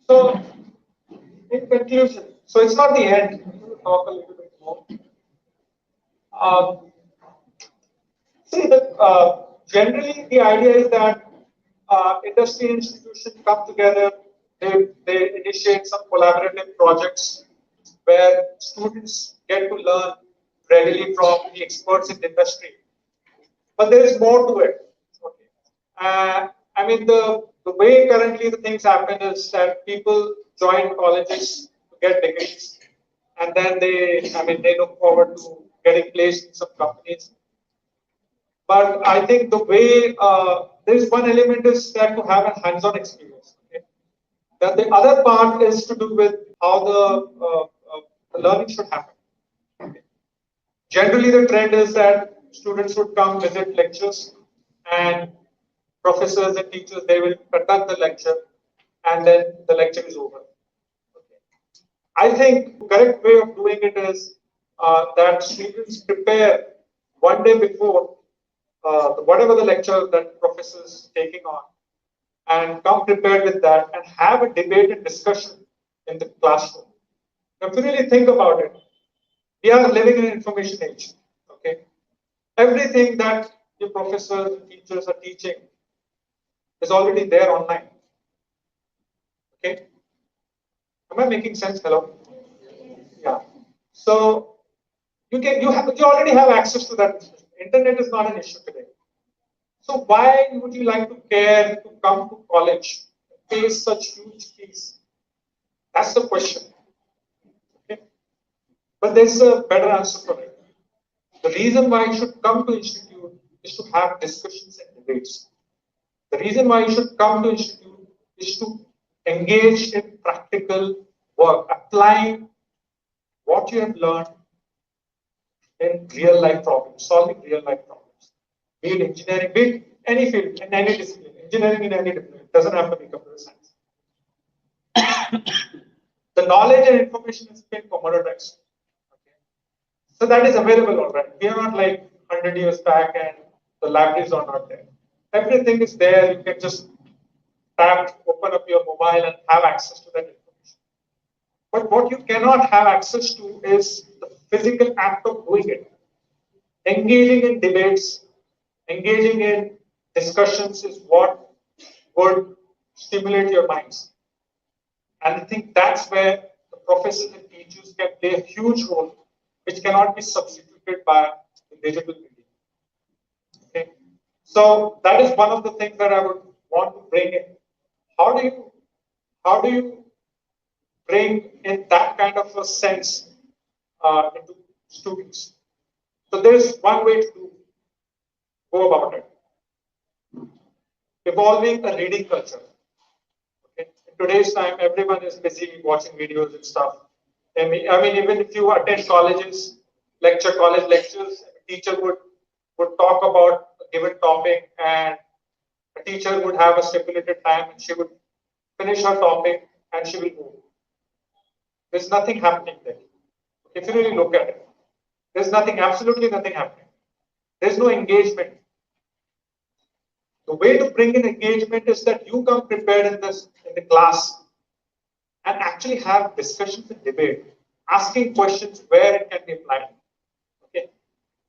So, in conclusion, so it's not the end. We'll talk a little bit more. Um, See, generally the idea is that industry institutions come together, they initiate some collaborative projects where students get to learn readily from the experts in the industry. But there is more to it. Okay. I mean, the way currently the things happen is that people join colleges to get degrees, and then they look forward to getting placed in some companies. But I think the way there is one element is that to have a hands-on experience. Okay? Then the other part is to do with how the learning should happen. Okay? Generally, the trend is that students would come visit lectures, and professors and teachers they will conduct the lecture, and then the lecture is over. Okay? I think the correct way of doing it is that students prepare one day before whatever the lecture that professor is taking on, and come prepared with that and have a debate and discussion in the classroom. Now, if you really think about it, we are living in an information age. Okay, everything that the professors and teachers are teaching is already there online. Okay, am I making sense? Hello. Yeah. So you already have access to that. Internet is not an issue today. So why would you like to care to come to college, pay such huge fees? That's the question. Okay? But there's a better answer for it. The reason why you should come to institute is to have discussions and debates. The reason why you should come to institute is to engage in practical work, applying what you have learned in real life problems, solving real life problems. Be it engineering, be it any field, in any discipline, engineering in any discipline, it doesn't have to be computer science. The knowledge and information has been commoditized. Okay. So that is available already. We are not like 100 years back and the libraries are not there. Everything is there. You can just tap, open up your mobile and have access to that information. But what you cannot have access to is the physical act of doing it. Engaging in debates, engaging in discussions is what would stimulate your minds. And I think that's where the professors and teachers can play a huge role, which cannot be substituted by the digital media. Okay? So that is one of the things that I would want to bring in. How do you bring in that kind of a sense into students? So there's one way to go about it. Evolving a reading culture. Okay. In today's time, everyone is busy watching videos and stuff. I mean, even if you attend colleges, college lectures, a teacher would talk about a given topic, and a teacher would have a stipulated time, and she would finish her topic, and she will move. There's nothing happening there. If you really look at it, there's nothing, absolutely nothing happening. There's no engagement. The way to bring in engagement is that you come prepared in the class and actually have discussions and debate, asking questions where it can be applied. Okay.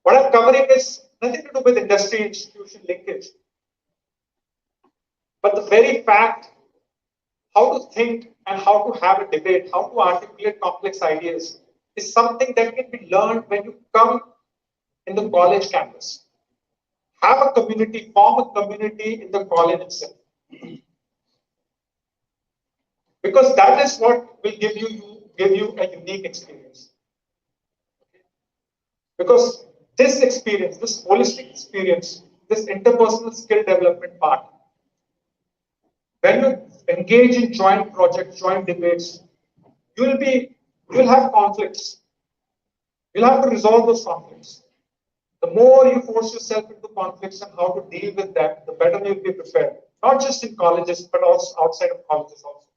What I'm covering is nothing to do with industry institution linkage, but the very fact how to think and how to have a debate, how to articulate complex ideas is something that can be learned when you come in the college campus. Have a community, form a community in the college itself. Because that is what will give you a unique experience. Because this experience, this holistic experience, this interpersonal skill development part, when you engage in joint projects, joint debates, you'll have conflicts. You'll have to resolve those conflicts. The more you force yourself into conflicts and how to deal with that, the better you'll be prepared. Not just in colleges, but also outside of colleges also.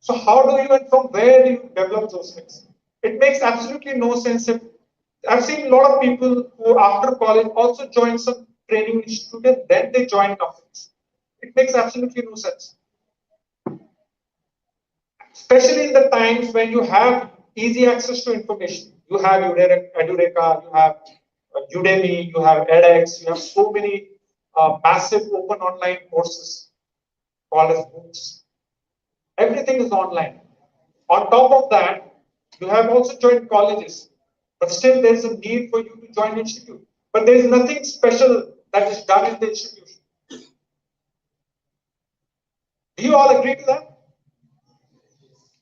So how do you and from where do you develop those things? It makes absolutely no sense. I've seen a lot of people who after college also join some training institute and then they join companies. It makes absolutely no sense. especially in the times when you have easy access to information. You have Edureka, you have Udemy, you have edX, you have so many massive open online courses called as books. Everything is online. On top of that, you have also joined colleges, but still there is a need for you to join an institute. But there is nothing special that is done in the institution. Do you all agree to that?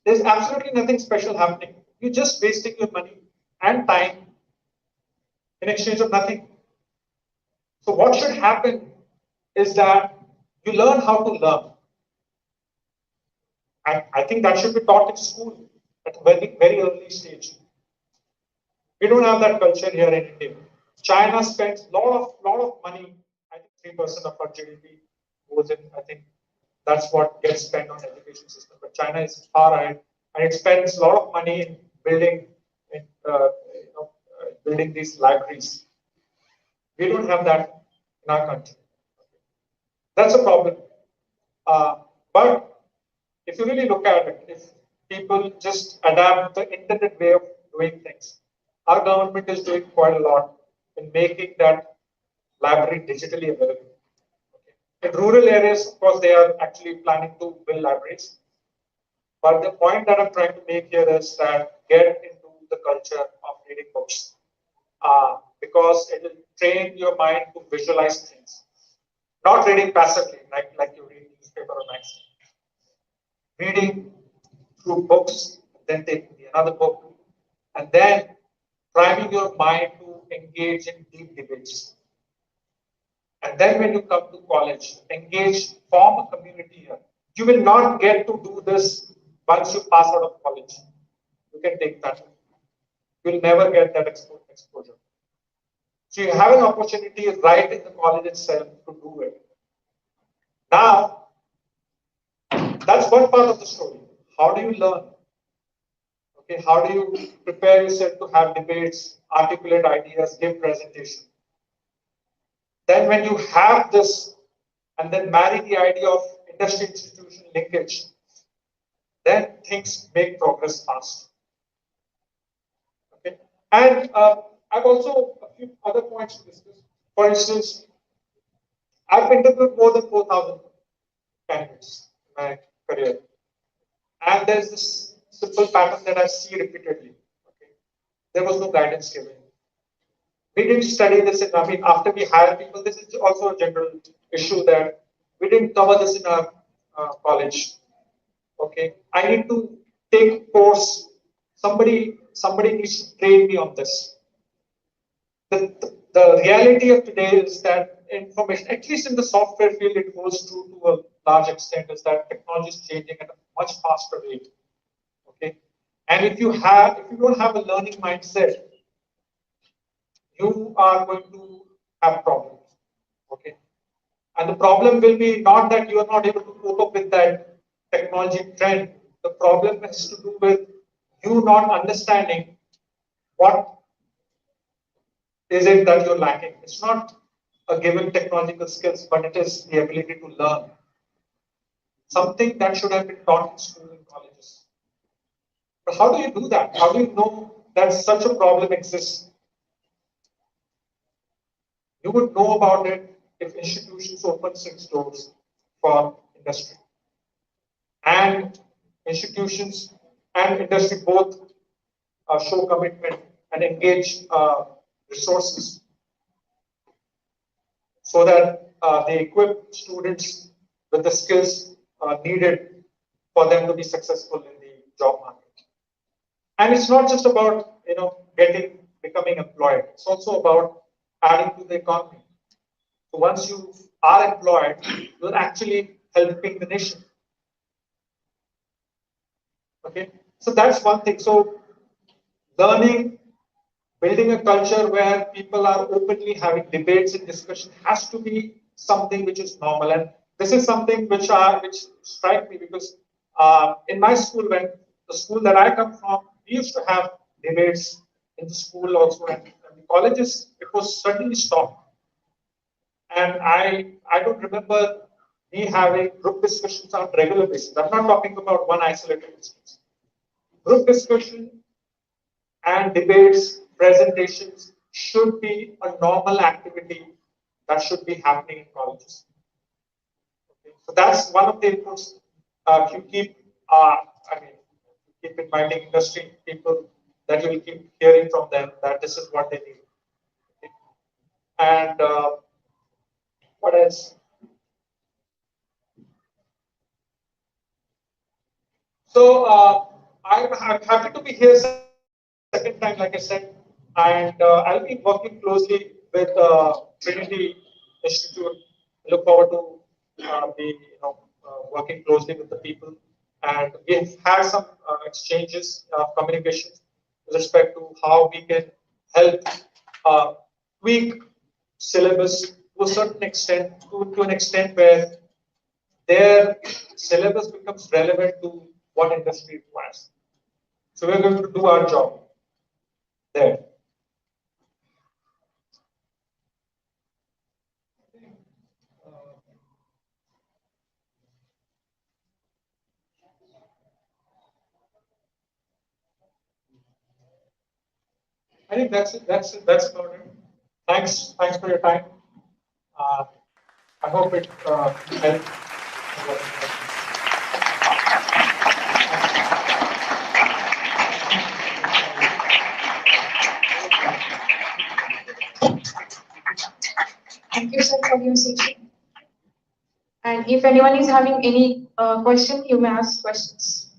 There's absolutely nothing special happening. You're just wasting your money and time in exchange of nothing. So what should happen is that you learn how to learn. I think that should be taught in school at a very, very early stage. We don't have that culture here in India. China spends lot of money. I think 3% of our GDP goes in. I think that's what gets spent on education system. But China is far ahead, and it spends a lot of money in building, in, building these libraries. We don't have that in our country. That's a problem. But if you really look at it, if people just adapt the internet way of doing things, our government is doing quite a lot in making that library digitally available. Okay. In rural areas, of course, they are actually planning to build libraries. But the point that I'm trying to make here is that get into the culture of reading books because it will train your mind to visualize things. Not reading passively, like you read newspaper or magazine. Reading through books, then taking another book, and then priming your mind to engage in deep debates. And then when you come to college, engage, form a community here. You will not get to do this once you pass out of college. You can take that. You will never get that exposure. So you have an opportunity right in the college itself to do it. Now, that's one part of the story. How do you learn? Okay, how do you prepare yourself to have debates, articulate ideas, give presentation? Then when you have this and then marry the idea of industry institution linkage, then things make progress fast. Okay, and I've also a few other points to discuss. For instance, I've interviewed more than 4,000 candidates in my career, and there's this simple pattern that I see repeatedly. Okay, there was no guidance given. We didn't study this in, I mean, after we hire people, this is also a general issue that we didn't cover this in our college. Okay, I need to take course. Somebody needs to train me on this. The reality of today is that information, at least in the software field, it holds true to a large extent, is that technology is changing at a much faster rate. Okay, and if you don't have a learning mindset, you are going to have problems. Okay. And the problem will be not that you are not able to cope up with that technology trend. The problem has to do with you not understanding what is it that you're lacking. It's not a given technological skills, but it is the ability to learn. Something that should have been taught in school and colleges. But how do you do that? How do you know that such a problem exists? You would know about it if institutions open 6 doors for industry. And institutions and industry both show commitment and engage resources so that they equip students with the skills needed for them to be successful in the job market. And it's not just about becoming employed. It's also about adding to the economy. So once you are employed, you're actually helping the nation. Okay, so that's one thing. So learning, building a culture where people are openly having debates and discussion has to be something which is normal. And this is something which strike me because in my school, when the school that I come from, we used to have debates in the school also, and in the colleges, it was suddenly stopped. And I don't remember me having group discussions on regular basis. I'm not talking about one isolated instance. Group discussion and debates, presentations should be a normal activity that should be happening in colleges. Okay. So that's one of the inputs. You keep, keep inviting industry people, that you will keep hearing from them that this is what they need. Okay. And what else? So I'm happy to be here second time, like I said, and I'll be working closely with Trinity Institute. I look forward to be working closely with the people, and we've had some exchanges, communications with respect to how we can help tweak syllabus to a certain extent, to an extent where their syllabus becomes relevant to what industry requires. So we're going to do our job there. I think that's it. That's it. That's about it. Thanks for your time. I hope it helped. Thank you, sir, for your session. And if anyone is having any question, you may ask questions.